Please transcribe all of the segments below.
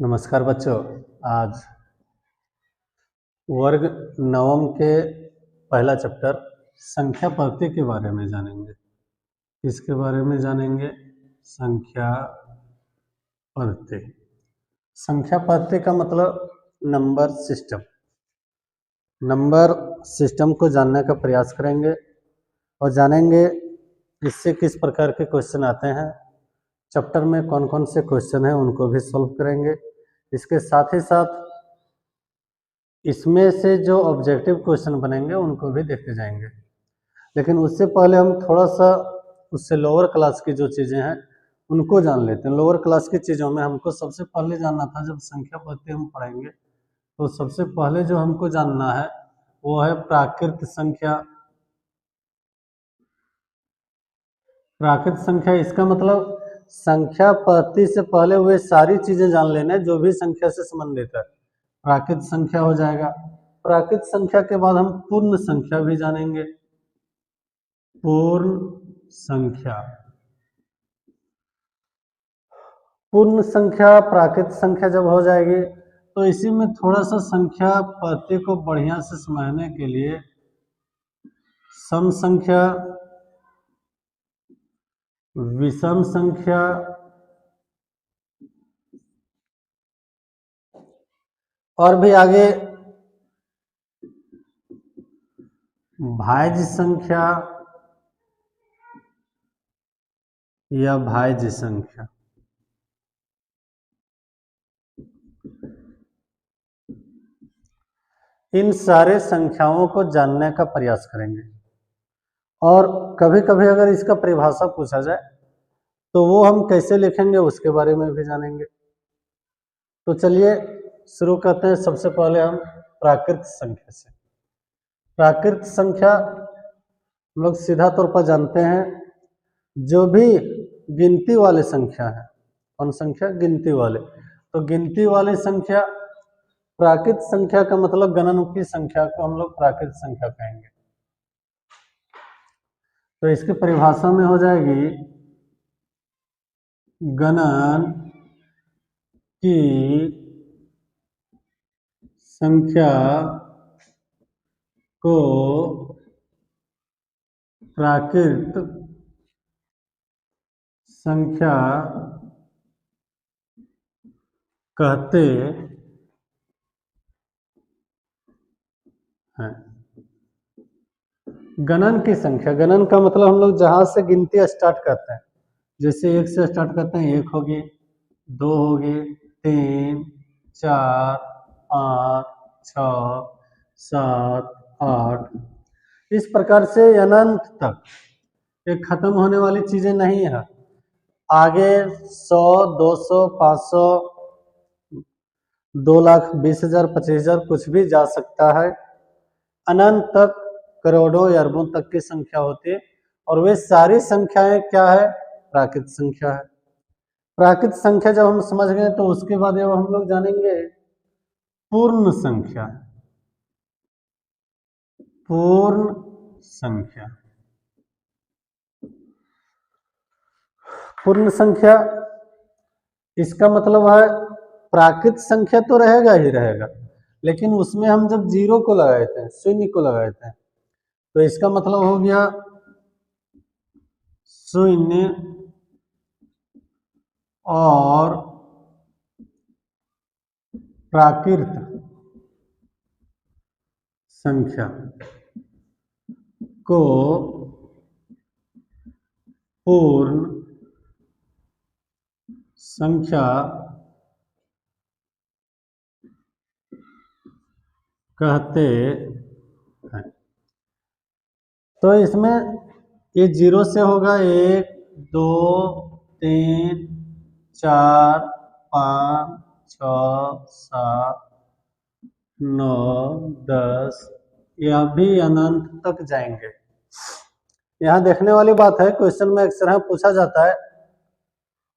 नमस्कार बच्चों। आज वर्ग नवम के पहला चैप्टर संख्या पद्धति के बारे में जानेंगे। इसके बारे में जानेंगे संख्या पद्धति। संख्या पद्धति का मतलब नंबर सिस्टम। नंबर सिस्टम को जानने का प्रयास करेंगे और जानेंगे इससे किस प्रकार के क्वेश्चन आते हैं, चैप्टर में कौन कौन से क्वेश्चन हैं उनको भी सॉल्व करेंगे। इसके साथ ही साथ इसमें से जो ऑब्जेक्टिव क्वेश्चन बनेंगे उनको भी देखते जाएंगे। लेकिन उससे पहले हम थोड़ा सा उससे लोअर क्लास की जो चीज़ें हैं उनको जान लेते हैं। लोअर क्लास की चीज़ों में हमको सबसे पहले जानना था, जब संख्या पद्धति हम पढ़ेंगे तो सबसे पहले जो हमको जानना है वो है प्राकृत संख्या। प्राकृत संख्या इसका मतलब संख्या पद्धति से पहले वे सारी चीज़ें जान लेना जो भी संख्या से संबंधित है। प्राकृत संख्या हो जाएगा। प्राकृत संख्या के बाद हम पूर्ण संख्या भी जानेंगे। पूर्ण संख्या, पूर्ण संख्या प्राकृत संख्या जब हो जाएगी तो इसी में थोड़ा सा संख्या पद्धति को बढ़िया से समझने के लिए सम संख्या, विषम संख्या और भी आगे भाज्य संख्या या भाज्य संख्या, इन सारे संख्याओं को जानने का प्रयास करेंगे। और कभी कभी अगर इसका परिभाषा पूछा जाए तो वो हम कैसे लिखेंगे उसके बारे में भी जानेंगे। तो चलिए शुरू करते हैं। सबसे पहले हम प्राकृत संख्या से। प्राकृत संख्या हम लोग सीधा तौर पर जानते हैं जो भी गिनती वाले संख्या है। कौन संख्या? गिनती वाले। तो गिनती वाली संख्या, प्राकृत संख्या का मतलब गणन की संख्या को हम लोग प्राकृत संख्या कहेंगे। तो इसकी परिभाषा में हो जाएगी गणन की संख्या को प्राकृत संख्या कहते हैं। गणन की संख्या, गणन का मतलब हम लोग जहां से गिनती स्टार्ट करते हैं, जैसे 1 से स्टार्ट करते हैं, 1 होगी, 2 होगी, 3, 4, 5, 6, 7, 8, इस प्रकार से अनंत तक। ये खत्म होने वाली चीजें नहीं है। आगे 100, 200, 500, 2,20,000, 25,000 कुछ भी जा सकता है। अनंत तक, करोड़ों या अरबों तक की संख्या होती है और वे सारी संख्याएं क्या है? प्राकृत संख्या है। प्राकृत संख्या जब हम समझ गए तो उसके बाद जब हम लोग जानेंगे पूर्ण संख्या। पूर्ण संख्या, पूर्ण संख्या इसका मतलब है प्राकृत संख्या तो रहेगा ही रहेगा, लेकिन उसमें हम जब जीरो को लगाए थे, शून्य को लगाए थे, तो इसका मतलब हो गया शून्य और प्राकृत संख्या को पूर्ण संख्या कहते हैं। तो इसमें ये जीरो से होगा 1, 2, 3, 4, 5, 6, 7, 9, 10, ये अभी अनंत तक जाएंगे। यहाँ देखने वाली बात है, क्वेश्चन में अक्सर पूछा जाता है,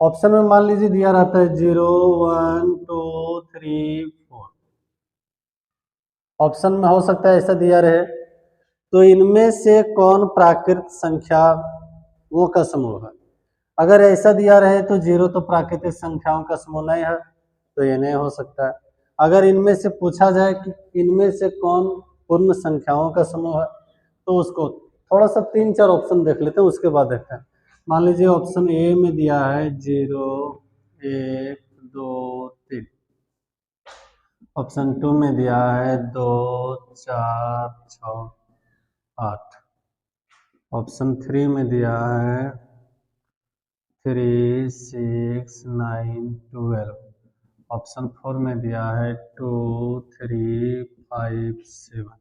ऑप्शन में मान लीजिए दिया रहता है 0, 1, 2, 3, 4, ऑप्शन में हो सकता है ऐसा दिया रहे, तो इनमें से कौन प्राकृत संख्या वो का समूह है। अगर ऐसा दिया रहे तो 0 तो प्राकृतिक संख्याओं का समूह नहीं है, तो ये नहीं हो सकता है। अगर इनमें से पूछा जाए कि इनमें से कौन पूर्ण संख्याओं का समूह है, तो उसको थोड़ा सा 3-4 ऑप्शन देख लेते हैं, उसके बाद देखते हैं। मान लीजिए ऑप्शन ए में दिया है 0, 1, 2, 3। ऑप्शन 2 में दिया है 2, 4, 6, 8। ऑप्शन 3 में दिया है 3, 6, 9, 12। ऑप्शन 4 में दिया है 2, 3, 5, 7।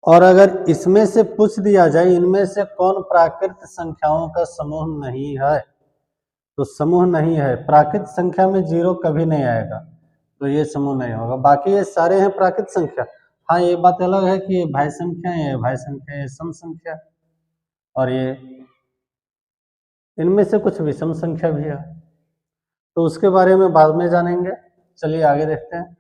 और अगर इसमें से पूछ दिया जाए इनमें से कौन प्राकृत संख्याओं का समूह नहीं है, तो समूह नहीं है, प्राकृत संख्या में 0 कभी नहीं आएगा, तो ये समूह नहीं होगा। बाकी ये सारे हैं प्राकृत संख्या। हाँ, ये बात अलग है कि ये भाज्य संख्या है, ये भाज्य संख्या है, ये सम संख्या, और ये इनमें से कुछ विषम संख्या भी है, तो उसके बारे में बाद में जानेंगे। चलिए आगे देखते हैं।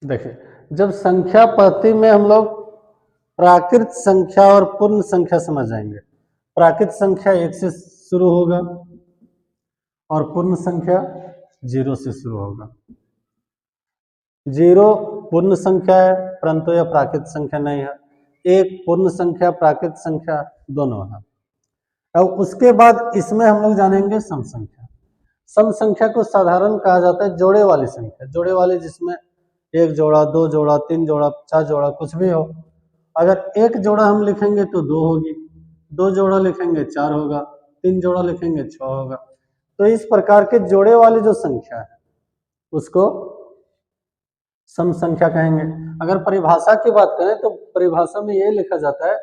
देखिए, जब संख्या पद्धति में हम लोग प्राकृत संख्या और पूर्ण संख्या समझ जाएंगे। प्राकृत संख्या 1 से शुरू होगा और पूर्ण संख्या 0 से शुरू होगा। 0 पूर्ण संख्या है, परंतु यह प्राकृत संख्या नहीं है। 1 पूर्ण संख्या, प्राकृत संख्या दोनों है। अब उसके बाद इसमें हम लोग जानेंगे सम संख्या। सम संख्या को साधारण कहा जाता है जोड़े वाली संख्या, जोड़े वाली जिसमें 1 जोड़ा, 2 जोड़ा, 3 जोड़ा, 4 जोड़ा, कुछ भी हो। अगर 1 जोड़ा हम लिखेंगे तो 2 होगी, 2 जोड़ा लिखेंगे 4 होगा, 3 जोड़ा लिखेंगे 6 होगा। तो इस प्रकार के जोड़े वाली जो संख्या है उसको सम संख्या कहेंगे। अगर परिभाषा की बात करें तो परिभाषा में ये लिखा जाता है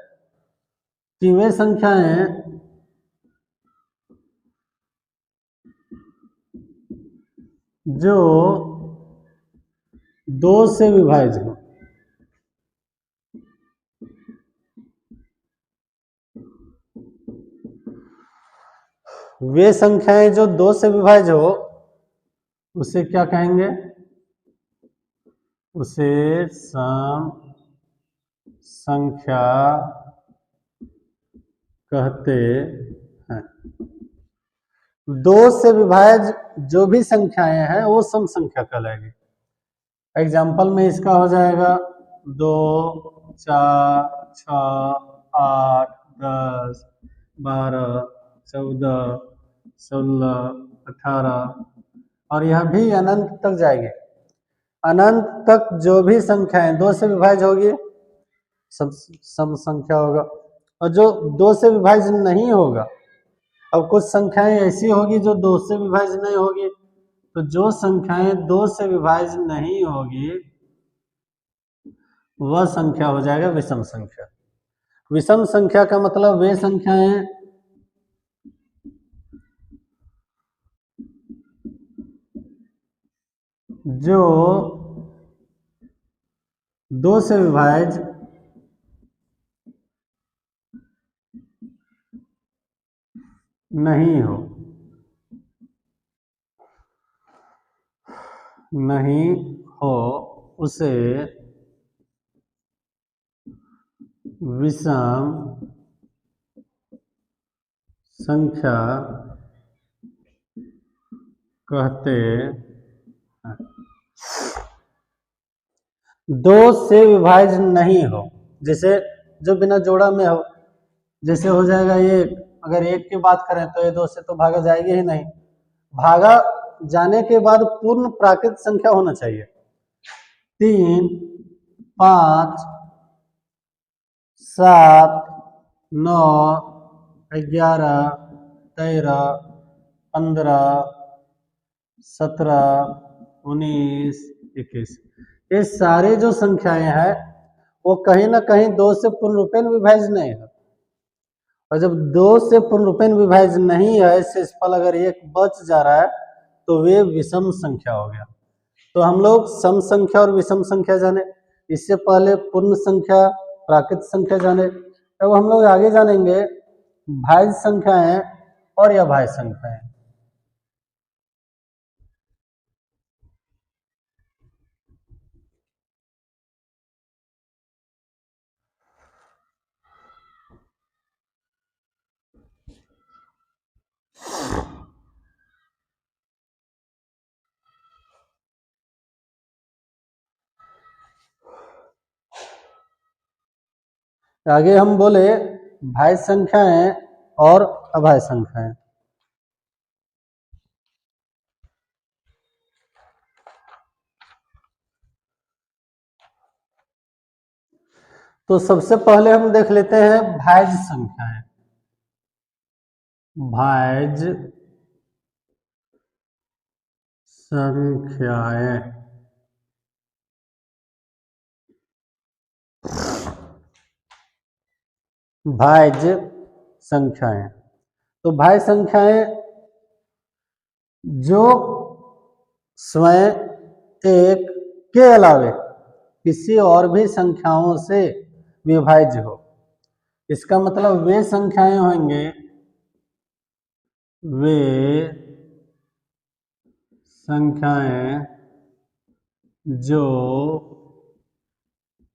कि वे संख्याएं जो 2 से विभाज्य हो, वे संख्याएं जो 2 से विभाज्य हो उसे क्या कहेंगे? उसे सम संख्या कहते हैं। 2 से विभाज्य जो भी संख्याएं हैं वो सम संख्या कहलाएगी। एग्जाम्पल में इसका हो जाएगा 2, 4, 6, 8, 10, 12, 14, 16, 18, और यह भी अनंत तक जाएगी। अनंत तक जो भी संख्याएं 2 से विभाज्य होगी सम संख्या होगा, और जो 2 से विभाज्य नहीं होगा, अब कुछ संख्याएं ऐसी होगी जो 2 से विभाज्य नहीं होगी, तो जो संख्याएं 2 से विभाज्य नहीं होगी वह संख्या हो जाएगा विषम संख्या। विषम संख्या का मतलब वे संख्याएं जो 2 से विभाज्य नहीं हो, नहीं हो उसे विषम संख्या कहते हैं। 2 से विभाज्य नहीं हो, जैसे जो बिना जोड़ा में हो, जैसे हो जाएगा ये, अगर 1 की बात करें तो ये 2 से तो भागा जाएगी ही नहीं। भागा जाने के बाद पूर्ण प्राकृत संख्या होना चाहिए। 3, 5, 7, 9, 11, 13, 15, 17, 19, 21, ये सारे जो संख्याएं हैं वो कहीं ना कहीं 2 से पूर्ण रूपेण विभाज्य नहीं है। और जब 2 से पूर्ण रूपेण विभाज्य नहीं है, शेषफल अगर 1 बच जा रहा है तो वे विषम संख्या हो गया। तो हम लोग सम संख्या और विषम संख्या जाने, इससे पहले पूर्ण संख्या प्राकृत संख्या जाने। अब हम लोग आगे जानेंगे भाज्य संख्याएं और अभाज्य संख्याएं। आगे हम बोले भाज्य संख्याएं और अभाज्य संख्याएं। तो सबसे पहले हम देख लेते हैं भाज्य संख्याएं। भाज्य संख्याएं। भाज्य संख्याएं, तो भाज्य संख्याएं जो स्वयं एक के अलावे किसी और भी संख्याओं से विभाज्य हो। इसका मतलब वे संख्याएं होंगे, वे संख्याएं जो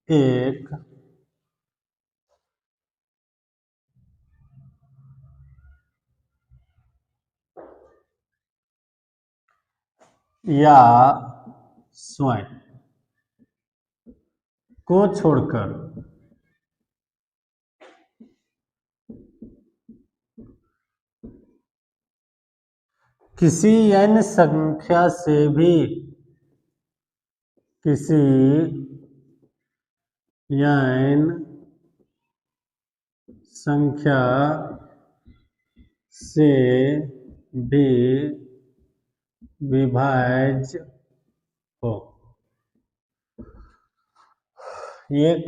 एक या स्वयं को छोड़कर किसी अन्य संख्या से भी, किसी अन्य संख्या से भी विभाज्य हो। एक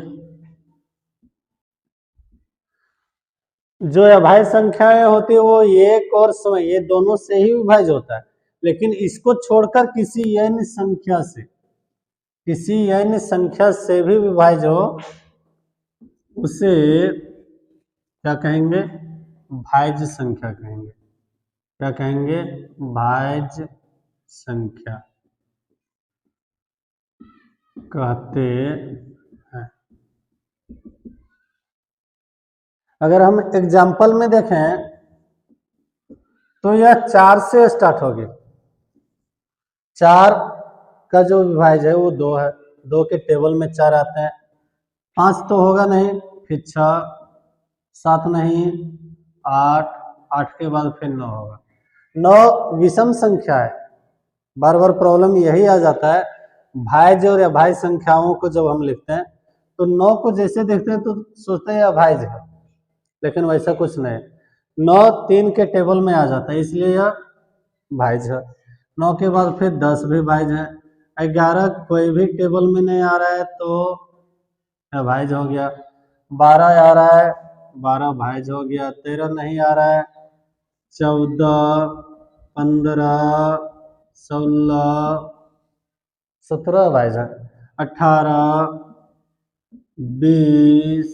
जो अभाज्य संख्याएं होती है वो एक और स्वयं, ये दोनों से ही विभाज्य होता है, लेकिन इसको छोड़कर किसी अन्य संख्या से, किसी अन्य संख्या से भी विभाज्य हो, उसे क्या कहेंगे? भाज्य संख्या कहेंगे। क्या कहेंगे? भाज्य संख्या कहते हैं। अगर हम एग्जाम्पल में देखें तो यह 4 से स्टार्ट होगी। 4 का जो विभाज्य है वो 2 है, 2 के टेबल में 4 आते हैं। 5 तो होगा नहीं, फिर 6, 7 नहीं, 8, 8 के बाद फिर 9 होगा। 9 विषम संख्या है। बार बार प्रॉब्लम यही आ जाता है, भाज्य और अभाज्य संख्याओं को जब हम लिखते हैं तो 9 को जैसे देखते हैं तो सोचते हैं अभाज्य है, लेकिन वैसा कुछ नहीं। 9 3 के टेबल में आ जाता है, इसलिए यह भाज्य है। 9 के बाद फिर 10 भी भाज्य है। 11 कोई भी टेबल में नहीं आ रहा है तो अभाज्य हो गया। 12 आ रहा है, 12 भाज्य हो गया। 13 नहीं आ रहा है, 14, 15, 16, 17 भाज्य है। 18, 20,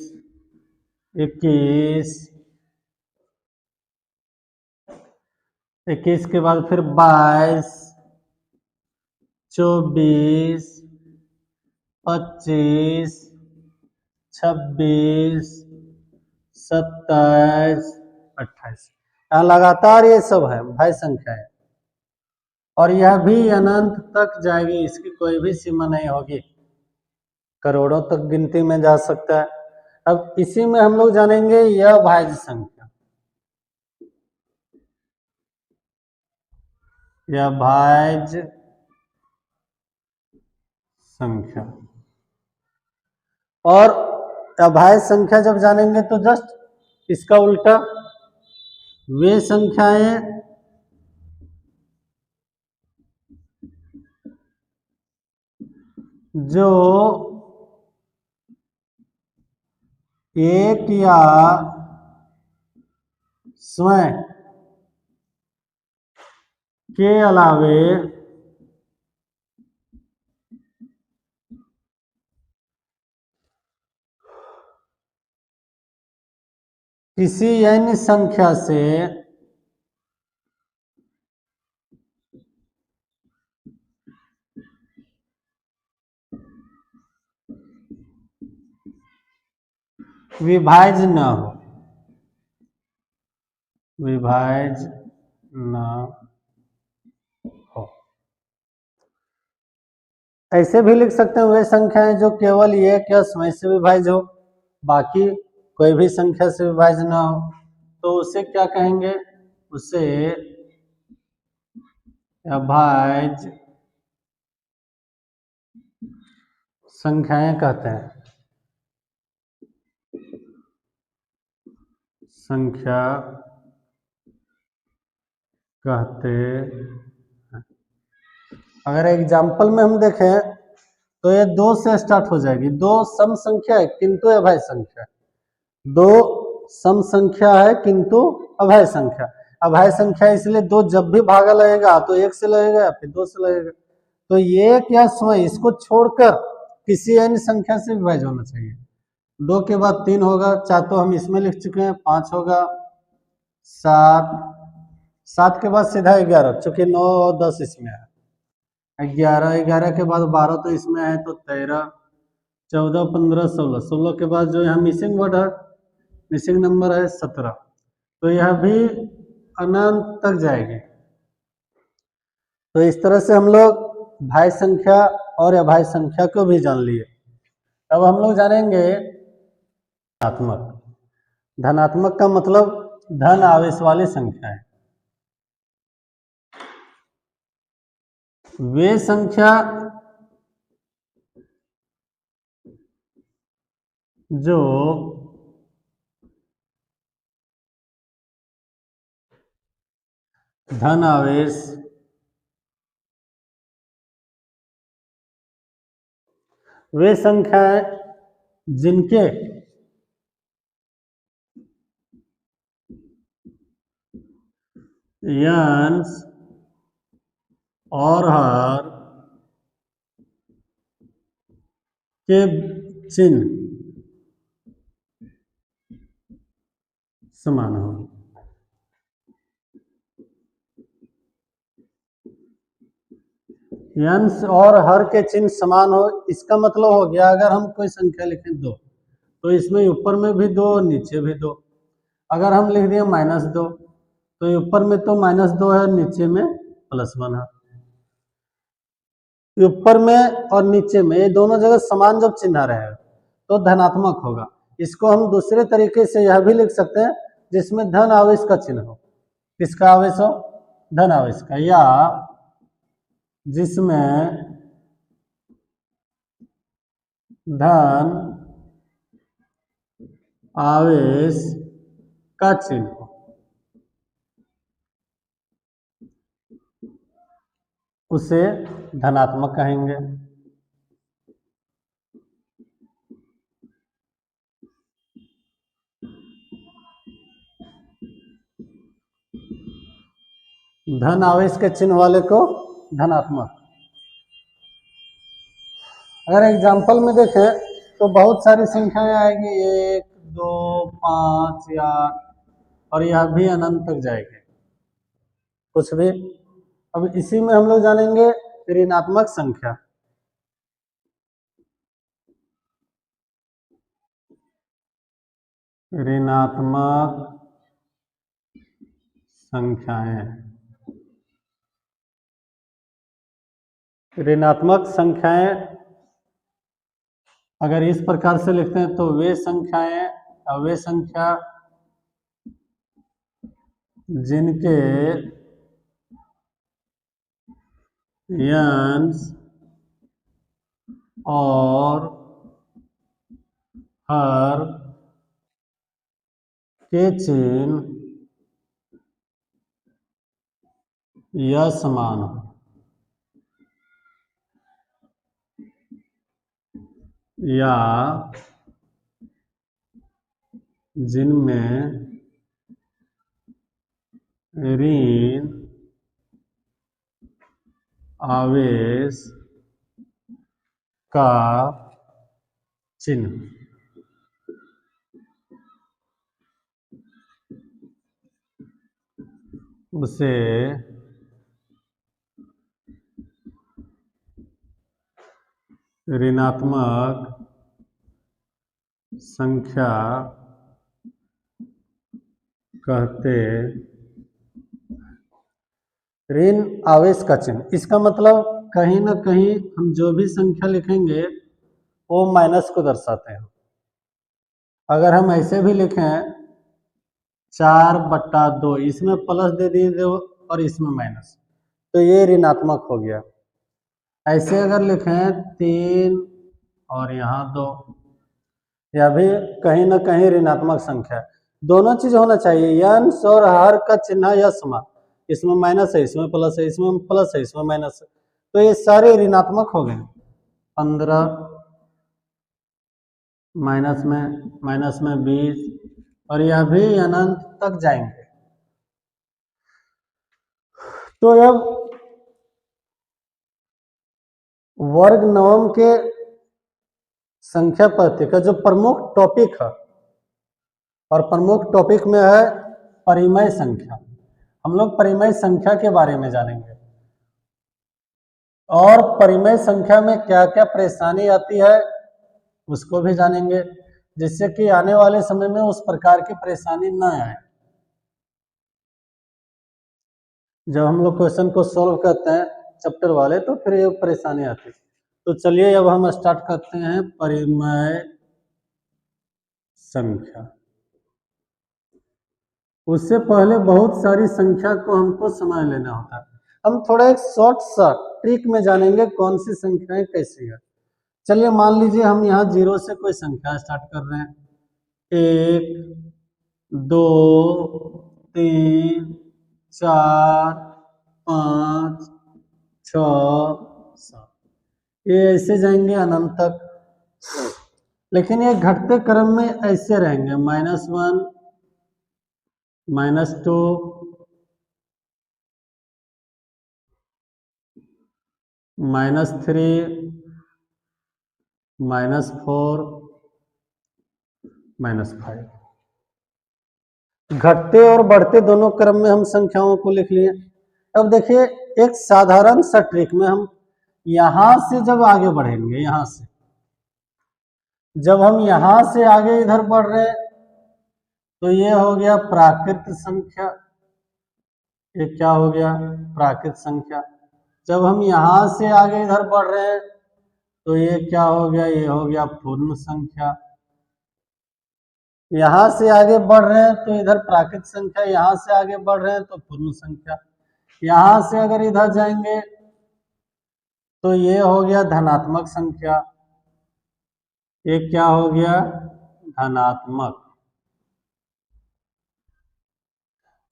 21, 21 के बाद फिर 22, 24, 25, 26, 27, 28। यहाँ लगातार ये सब है भाज्य संख्या है, और यह भी अनंत तक जाएगी, इसकी कोई भी सीमा नहीं होगी, करोड़ों तक गिनती में जा सकता है। अब इसी में हम लोग जानेंगे यह भाज्य संख्या, यह भाज्य संख्या। और अभाज्य संख्या जब जानेंगे तो जस्ट इसका उल्टा, वे संख्याएं जो एक या स्वयं के अलावे किसी n संख्या से विभाज्य न हो, विभाज्य न हो। ऐसे भी लिख सकते हैं वे संख्याएं जो केवल एक या स्वयं से विभाज्य हो, बाकी कोई भी संख्या से विभाज्य ना हो, तो उसे क्या कहेंगे? उसे अभाज्य संख्याएं कहते हैं। संख्या कहते हैं। अगर एग्जाम्पल में हम देखें तो ये 2 से स्टार्ट हो जाएगी। 2 सम संख्या है किंतु अभाज्य संख्या है। 2 सम संख्या है किंतु अभाज्य संख्या। अभाज्य संख्या इसलिए 2 जब भी भागा लगेगा तो 1 से लगेगा या फिर 2 से लगेगा। तो 1 या स्वयं इसको छोड़कर किसी अन्य संख्या से विभाज्य होना चाहिए। 2 के बाद 3 होगा, 4 तो हम इसमें लिख चुके हैं, 5 होगा, 7 के बाद सीधा 11, चूंकि 9 और 10 इसमें है। 11 के बाद 12 तो इसमें है, तो 13, 14, 15, 16 के बाद जो यहाँ मिसिंग वर्ड है, मिसिंग नंबर है 17। तो यह भी अनंत तक जाएगी। तो इस तरह से हम लोग भाज्य संख्या और अभाज्य संख्या को भी जान लिए। अब हम लोग जानेंगे धनात्मक। धनात्मक का मतलब धन आवेश वाली संख्या है। वे संख्या जो धन आवेश वे संख्याएं जिनके अंश और हर के चिन्ह समान हो। अंश और हर के चिन्ह समान हो, इसका मतलब हो गया अगर हम कोई संख्या लिखें 2 तो इसमें ऊपर में भी 2 और नीचे भी 2। अगर हम लिख दिए -2 तो ऊपर में तो -2 है, नीचे में +1 है। ऊपर में और नीचे में ये दोनों जगह समान जब चिन्ह रहेगा तो धनात्मक होगा। इसको हम दूसरे तरीके से यह भी लिख सकते हैं जिसमें धन आवेश का चिन्ह हो। किसका आवेश हो? धन आवेश का, या जिसमें धन आवेश का चिन्ह हो, उसे धनात्मक कहेंगे। धन आवेश के चिन्ह वाले को धनात्मक। अगर एग्जाम्पल में देखें तो बहुत सारी संख्याएं आएगी, 1, 2, 5 या और यह भी अनंत तक जाएगी कुछ भी। अब इसी में हम लोग जानेंगे ऋणात्मक संख्या। ऋणात्मक संख्याएं। ऋणात्मक संख्याएं अगर इस प्रकार से लिखते हैं तो वे संख्या जिनके अंश और हर के चिन्ह या समान हो, या जिनमें ऋण आवेश का चिन्ह। उसे ऋणात्मक संख्या कहते। ऋण आवेश का चिन्ह, इसका मतलब कहीं ना कहीं हम जो भी संख्या लिखेंगे वो माइनस को दर्शाते हैं। अगर हम ऐसे भी लिखें 4/2, इसमें प्लस दे दिए और इसमें माइनस, तो ये ऋणात्मक हो गया। ऐसे अगर लिखें 3 और यहाँ 2, यह भी कहीं ना कहीं ऋणात्मक संख्या है। दोनों चीज होना चाहिए, अंश और हर का चिन्ह या समान। इसमें माइनस है, इसमें प्लस है, इसमें प्लस है, इसमें माइनस है, तो ये सारे ऋणात्मक हो गए। 15 माइनस में 20, और यह भी अनंत तक जाएंगे। तो अब वर्ग नवम के संख्या पद्धति का जो प्रमुख टॉपिक है, और प्रमुख टॉपिक में है परिमेय संख्या। हम लोग परिमेय संख्या के बारे में जानेंगे, और परिमेय संख्या में क्या क्या परेशानी आती है उसको भी जानेंगे, जिससे कि आने वाले समय में उस प्रकार की परेशानी न आए। जब हम लोग क्वेश्चन को सॉल्व करते हैं चैप्टर वाले, तो फिर ये परेशानी आती है। तो चलिए अब हम स्टार्ट करते हैं परिमेय संख्या। उससे पहले बहुत सारी संख्या को हमको समझ लेना होता है। हम थोड़ा एक शॉर्ट सा ट्रिक में जानेंगे कौन सी संख्याएं कैसी है। चलिए मान लीजिए हम यहाँ 0 से कोई संख्या स्टार्ट कर रहे हैं, 1 2 3 4 5 6 7, ये ऐसे जाएंगे अनंत तक। लेकिन ये घटते क्रम में ऐसे रहेंगे, -1 -2 -3 -4 -5। घटते और बढ़ते दोनों क्रम में हम संख्याओं को लिख लिए। अब देखिए एक साधारण सा ट्रिक में, हम यहां से जब आगे बढ़ेंगे, यहां से जब हम यहां से आगे इधर बढ़ रहे हैं, तो ये हो गया प्राकृत संख्या। ये क्या हो गया? प्राकृत संख्या। जब हम यहां से आगे इधर बढ़ रहे हैं, तो ये क्या हो गया? ये हो गया पूर्ण संख्या। यहां से आगे बढ़ रहे हैं तो इधर प्राकृत संख्या, यहां से आगे बढ़ रहे हैं तो पूर्ण संख्या। यहां से अगर इधर जाएंगे तो ये हो गया धनात्मक संख्या। ये क्या हो गया? धनात्मक।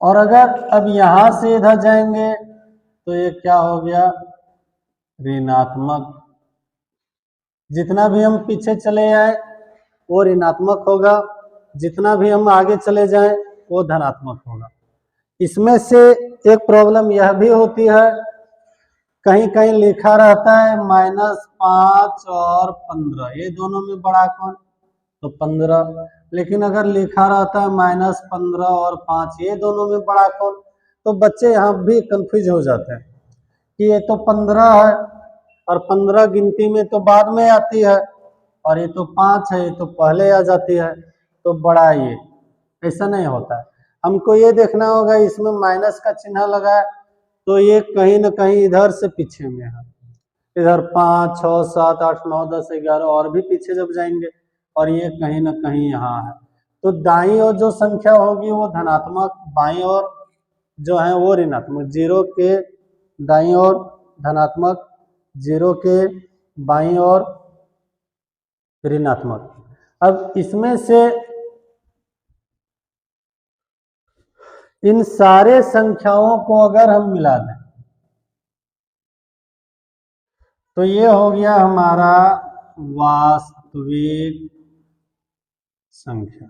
और अगर अब यहां से इधर जाएंगे तो ये क्या हो गया? ऋणात्मक। जितना भी हम पीछे चले आए वो ऋणात्मक होगा, जितना भी हम आगे चले जाएं वो धनात्मक होगा। इसमें से एक प्रॉब्लम यह भी होती है, कहीं कहीं लिखा रहता है -5 और 15, ये दोनों में बड़ा कौन? तो 15। लेकिन अगर लिखा रहता है -15 और 5, ये दोनों में बड़ा कौन? तो बच्चे यहाँ भी कंफ्यूज हो जाते हैं कि ये तो 15 है, और 15 गिनती में तो बाद में आती है, और ये तो 5 है, ये तो पहले आ जाती है, तो बड़ा ये। ऐसा नहीं होता है। हमको ये देखना होगा, इसमें माइनस का चिन्ह लगा है तो ये कहीं ना कहीं इधर से पीछे में है। इधर 5 6 7 8 9 10 11 और भी पीछे जब जाएंगे, और ये कहीं ना कहीं यहाँ है। तो दाईं ओर जो संख्या होगी वो धनात्मक, बाईं ओर जो है वो ऋणात्मक। 0 के दाईं ओर धनात्मक, 0 के बाईं ओर ऋणात्मक। अब इसमें से इन सारे संख्याओं को अगर हम मिला दें तो ये हो गया हमारा वास्तविक संख्या।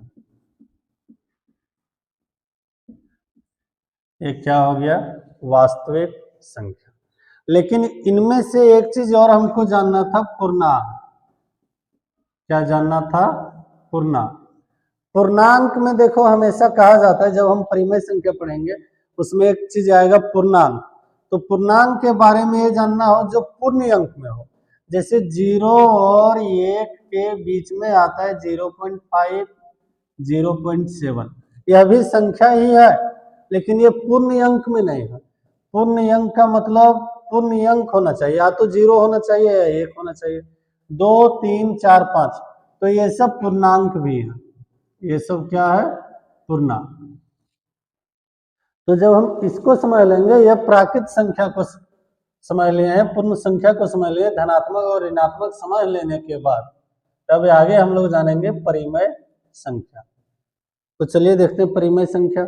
ये क्या हो गया? वास्तविक संख्या। लेकिन इनमें से एक चीज और हमको जानना था, पूर्णांक। क्या जानना था? पूर्णांक। पूर्णांक में देखो हमेशा कहा जाता है, जब हम परिमेय संख्या पढ़ेंगे उसमें एक चीज आएगा पूर्णांक। तो पूर्णांक के बारे में ये जानना हो जो पूर्ण अंक में हो, जैसे 0 और 1 के बीच में आता है 0.5, 0.7, यह भी संख्या ही है लेकिन ये पूर्ण अंक में नहीं है। पूर्ण अंक का मतलब पूर्ण अंक होना चाहिए, या तो 0 होना चाहिए या 1 होना चाहिए। 2, 3, 4, 5, तो ये सब पूर्णांक भी है, ये सब क्या है, पूर्णांक। तो जब हम इसको समझ लेंगे, यह प्राकृत संख्या को समझ लिए हैं, पूर्ण संख्या को समझ लिए, धनात्मक और ऋणात्मक समझ लेने के बाद तब आगे हम लोग जानेंगे परिमेय संख्या। तो चलिए देखते हैं परिमेय संख्या।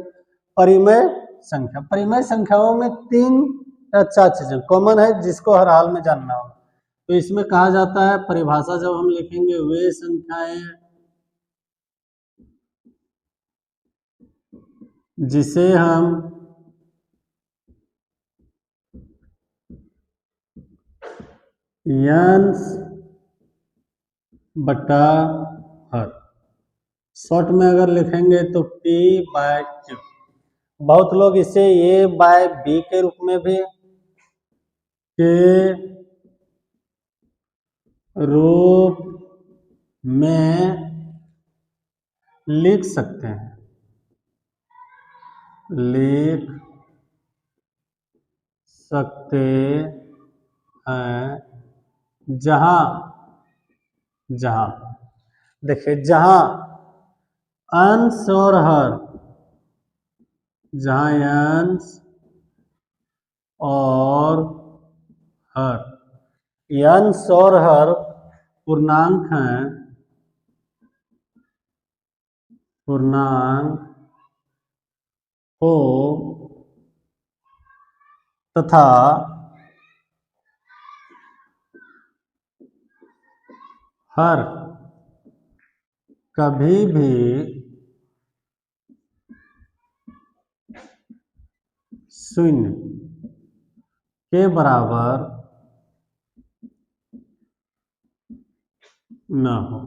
परिमेय संख्याओं में 3 या 4 चीजें कॉमन है जिसको हर हाल में जानना होगा। तो इसमें कहा जाता है, परिभाषा जब हम लिखेंगे, वे संख्याएं जिसे हम अंश बटा हर, शॉर्ट में अगर लिखेंगे तो P/Q। बहुत लोग इसे A/B के रूप में भी लिख सकते हैं, जहां देखिए, जहां अंश और हर, अंश और हर पूर्णांक हैं, हो तथा हर कभी भी शून्य के बराबर न हो,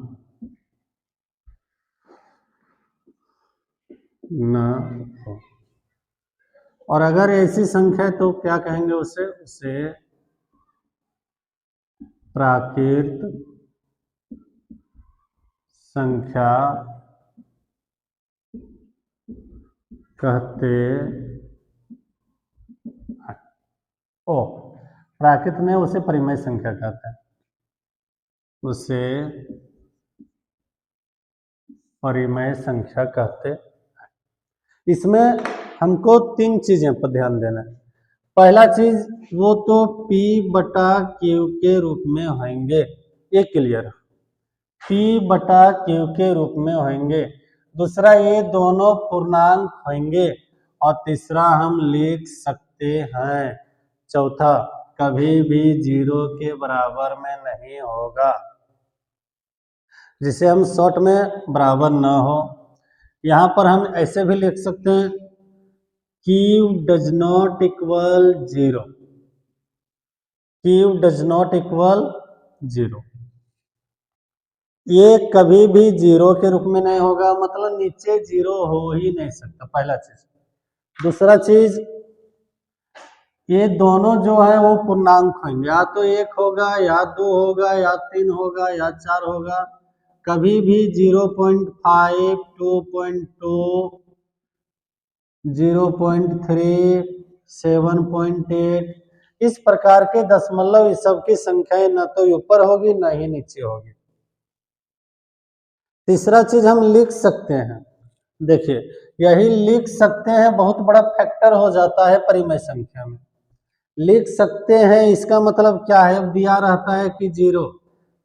और अगर ऐसी संख्या है तो क्या कहेंगे उसे प्राकृत संख्या कहते हैं। प्राकृत में उसे परिमेय संख्या कहते हैं, उसे परिमेय संख्या कहते हैं। इसमें हमको 3 चीजें पर ध्यान देना है। पहला चीज, वो तो P/Q के रूप में होंगे, ये क्लियर, P/Q के रूप में होंगे। दूसरा, ये दोनों पूर्णांक होंगे। और तीसरा, हम लिख सकते हैं। चौथा, कभी भी 0 के बराबर में नहीं होगा, जिसे हम शॉर्ट में बराबर न हो। यहाँ पर हम ऐसे भी लिख सकते हैं, Q does not equal 0, Q does not equal 0, ये कभी भी 0 के रूप में नहीं होगा, मतलब नीचे 0 हो ही नहीं सकता, पहला चीज। दूसरा चीज, ये दोनों जो है वो पूर्णांक होंगे, या तो 1 होगा, या 2 होगा, या 3 होगा, या 4 होगा। कभी भी 0.5, 2.2, 0.3, 7.8, इस प्रकार के दशमलव इस सब की संख्याएं न तो ऊपर होगी न ही नीचे होगी। तीसरा चीज हम लिख सकते हैं, देखिए यही लिख सकते हैं बहुत बड़ा फैक्टर हो जाता है परिमेय संख्या में। लिख सकते हैं इसका मतलब क्या है, अब दिया रहता है कि 0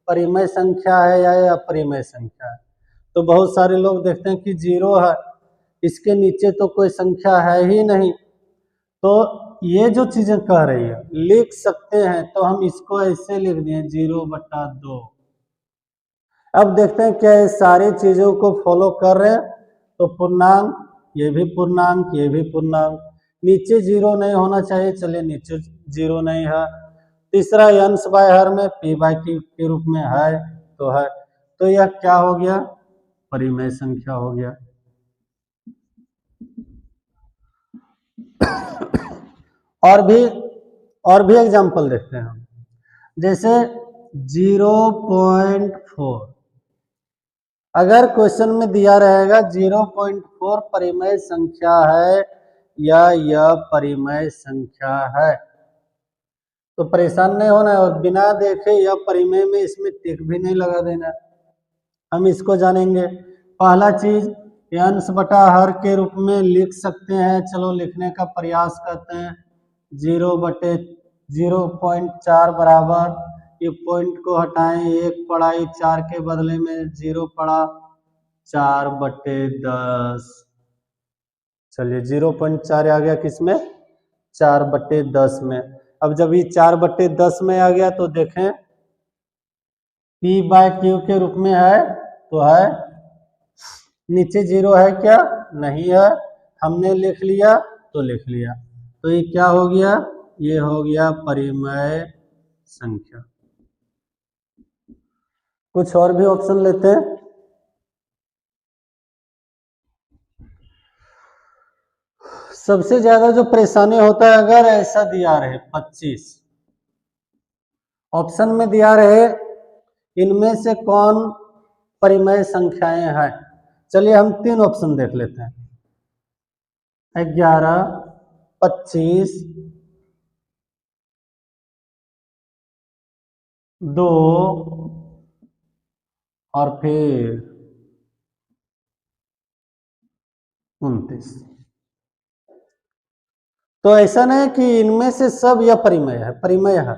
परिमेय संख्या है या अपरिमेय संख्या है, तो बहुत सारे लोग देखते हैं कि 0 है, इसके नीचे तो कोई संख्या है ही नहीं। तो ये जो चीजें कह रही है लिख सकते हैं, तो हम इसको ऐसे लिख दिए 0/2। अब देखते हैं क्या ये सारी चीजों को फॉलो कर रहे हैं। तो पूर्णांक, ये भी पूर्णांक, ये भी पूर्णांक, नीचे 0 नहीं होना चाहिए, चलिए नीचे 0 नहीं है। तीसरा, अंश बाय हर में P/Q के रूप में है, तो है, तो यह क्या हो गया, परिमेय संख्या हो गया। और भी एग्जाम्पल देखते हैं हम, जैसे 0.4। अगर क्वेश्चन में दिया रहेगा 0.4 परिमेय संख्या है या यह परिमेय संख्या है, तो परेशान नहीं होना है और बिना देखे यह परिमेय में इसमें टिक भी नहीं लगा देना। हम इसको जानेंगे। पहला चीज अंश बटा हर के रूप में लिख सकते हैं। चलो लिखने का प्रयास करते हैं। 0/0.4 बराबर, ये पॉइंट को हटाएं, 1 पड़ा, 4 के बदले में 0 पड़ा, 4/10। चलिए 0.4 आ गया किसमें, 4/10 में। अब जब ये 4/10 में आ गया तो देखें P/Q के रूप में है तो है, नीचे 0 है क्या, नहीं है, हमने लिख लिया तो लिख लिया, तो ये क्या हो गया, ये हो गया परिमेय संख्या। कुछ और भी ऑप्शन लेते हैं। सबसे ज्यादा जो परेशानी होता है अगर ऐसा दिया रहे 25, ऑप्शन में दिया रहे इनमें से कौन परिमेय संख्याएं हैं। चलिए हम 3 ऑप्शन देख लेते हैं, 11, 25, 2 और फिर 29। तो ऐसा नहीं कि इनमें से सब यह परिमेय है, परिमेय है।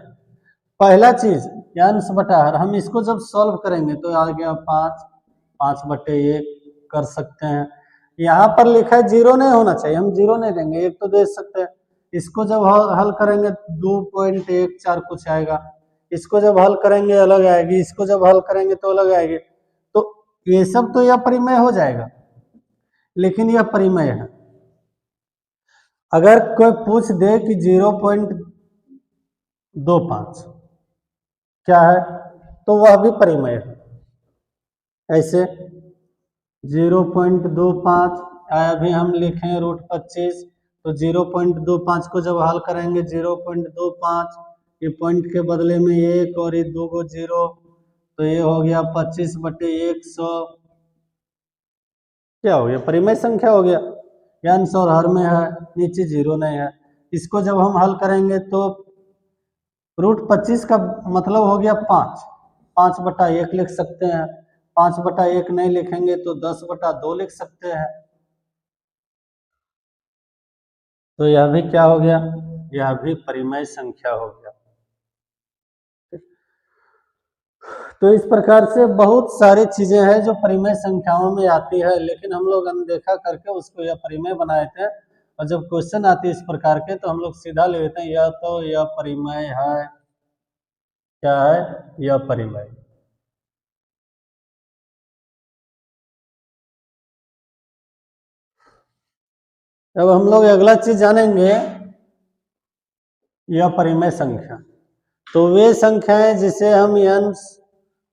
पहला चीज अंश बटा हर, हम इसको जब सॉल्व करेंगे तो आ गया 5/1 कर सकते हैं। यहाँ पर लिखा है 0 नहीं होना चाहिए, हम 0 नहीं देंगे, 1 तो दे सकते हैं। इसको जब हल करेंगे 2.14 कुछ आएगा, इसको जब हल करेंगे अलग आएगी, इसको जब हल करेंगे तो अलग आएगी, तो ये सब तो यह परिमेय हो जाएगा, लेकिन यह परिमेय है। अगर कोई पूछ दे कि 0.25 क्या है, तो वह भी परिमेय है। ऐसे 0.25 अभी हम लिखें √25, तो 0.25 को जब हल करेंगे 0.25, ये पॉइंट के बदले में 1 और ये 2 को 0, तो ये हो गया 25/100। क्या हो गया, परिमेय संख्या हो गया, अंश और हर में है, नीचे 0 नहीं है। इसको जब हम हल करेंगे तो √25 का मतलब हो गया 5/1 लिख सकते हैं। 5/1 नहीं लिखेंगे तो 10/2 लिख सकते हैं। तो यह भी क्या हो गया, यह भी परिमेय संख्या हो गया। तो इस प्रकार से बहुत सारी चीजें हैं जो परिमेय संख्याओं में आती है, लेकिन हम लोग अनदेखा करके उसको यह परिमेय बनाए थे, और जब क्वेश्चन आते हैं इस प्रकार के तो हम लोग सीधा ले लेते हैं यह तो यह परिमेय है, क्या है, यह परिमेय। अब हम लोग अगला चीज जानेंगे, यह परिमेय संख्या। तो वे संख्याएं जिसे हम अंश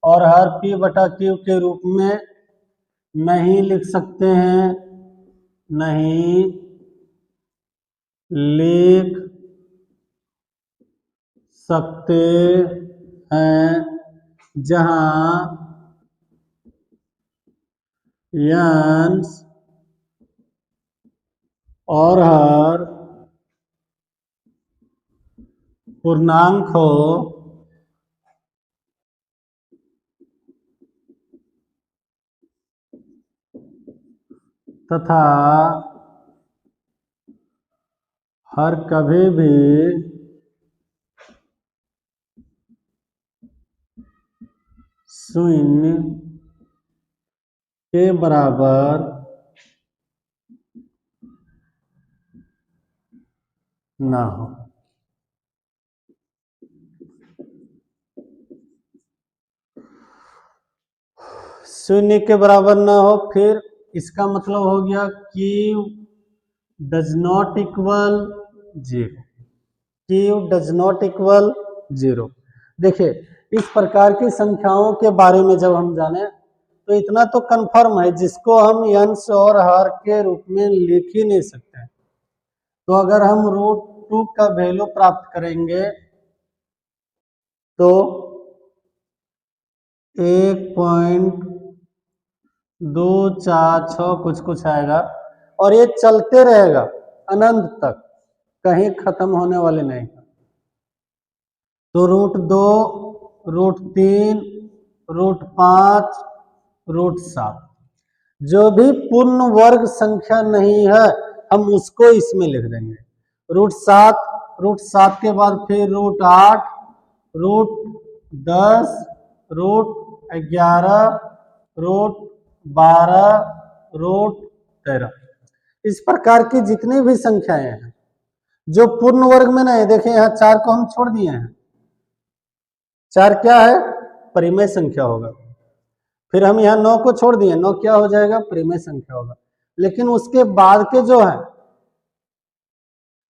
और हर P/Q के रूप में नहीं लिख सकते हैं, नहीं लिख सकते हैं, जहां अंश और हर पूर्णांक हो तथा हर कभी भी शून्य के बराबर ना हो। शून्य के बराबर ना हो, फिर इसका मतलब हो गया Q does not equal 0, Q does not equal 0। देखिए इस प्रकार की संख्याओं के बारे में जब हम जाने तो इतना तो कंफर्म है, जिसको हम अंश और हर के रूप में लिख ही नहीं सकते, तो अगर हम √2 का वैल्यू प्राप्त करेंगे तो 1.246 कुछ आएगा, और ये चलते रहेगा अनंत तक, कहीं खत्म होने वाले नहीं। तो √2, √3, √5, √7 जो भी पूर्ण वर्ग संख्या नहीं है हम उसको इसमें लिख देंगे। √7 के बाद फिर √8, √10, √11, √12, √13, इस प्रकार की जितनी भी संख्याएं हैं जो पूर्ण वर्ग में नहीं, देखें यहाँ 4 को हम छोड़ दिए हैं। 4 क्या है? परिमेय संख्या होगा। फिर हम यहाँ 9 को छोड़ दिए, 9 क्या हो जाएगा? परिमेय संख्या होगा। लेकिन उसके बाद के जो है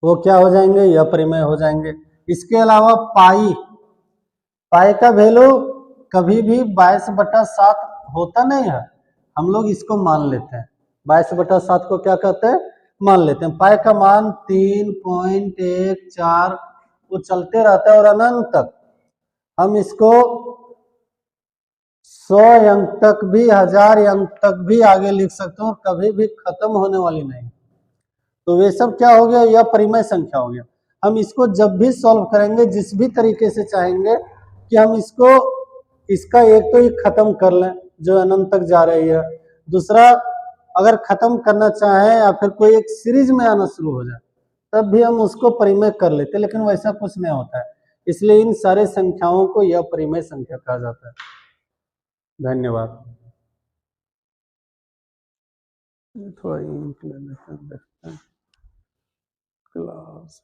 वो क्या हो जाएंगे? यह परिमेय हो जाएंगे। इसके अलावा पाई का वैल्यू कभी भी 22/7 होता नहीं है, हम लोग इसको मान लेते हैं। 22/7 को क्या कहते हैं? मान लेते हैं। पाई का मान 3.14 वो चलते रहता है और अनंत तक। हम इसको 100 अंक तक भी, 1000 अंक तक भी आगे लिख सकते हैं और कभी भी खत्म होने वाली नहीं। तो वे सब क्या हो गया? यह परिमेय संख्या हो गया। हम इसको जब भी सॉल्व करेंगे जिस भी तरीके से चाहेंगे कि हम इसको, इसका एक तो ये खत्म कर लें जो अनंत तक जा रही है, दूसरा अगर खत्म करना चाहें या फिर कोई एक सीरीज में आना शुरू हो जाए तब भी हम उसको परिमेय कर लेते, लेकिन वैसा कुछ नहीं होता है। इसलिए इन सारे संख्याओं को यह परिमेय संख्या कहा जाता है। धन्यवाद। थोड़ा इंक ले लेते हैं, देखते हैं क्लास।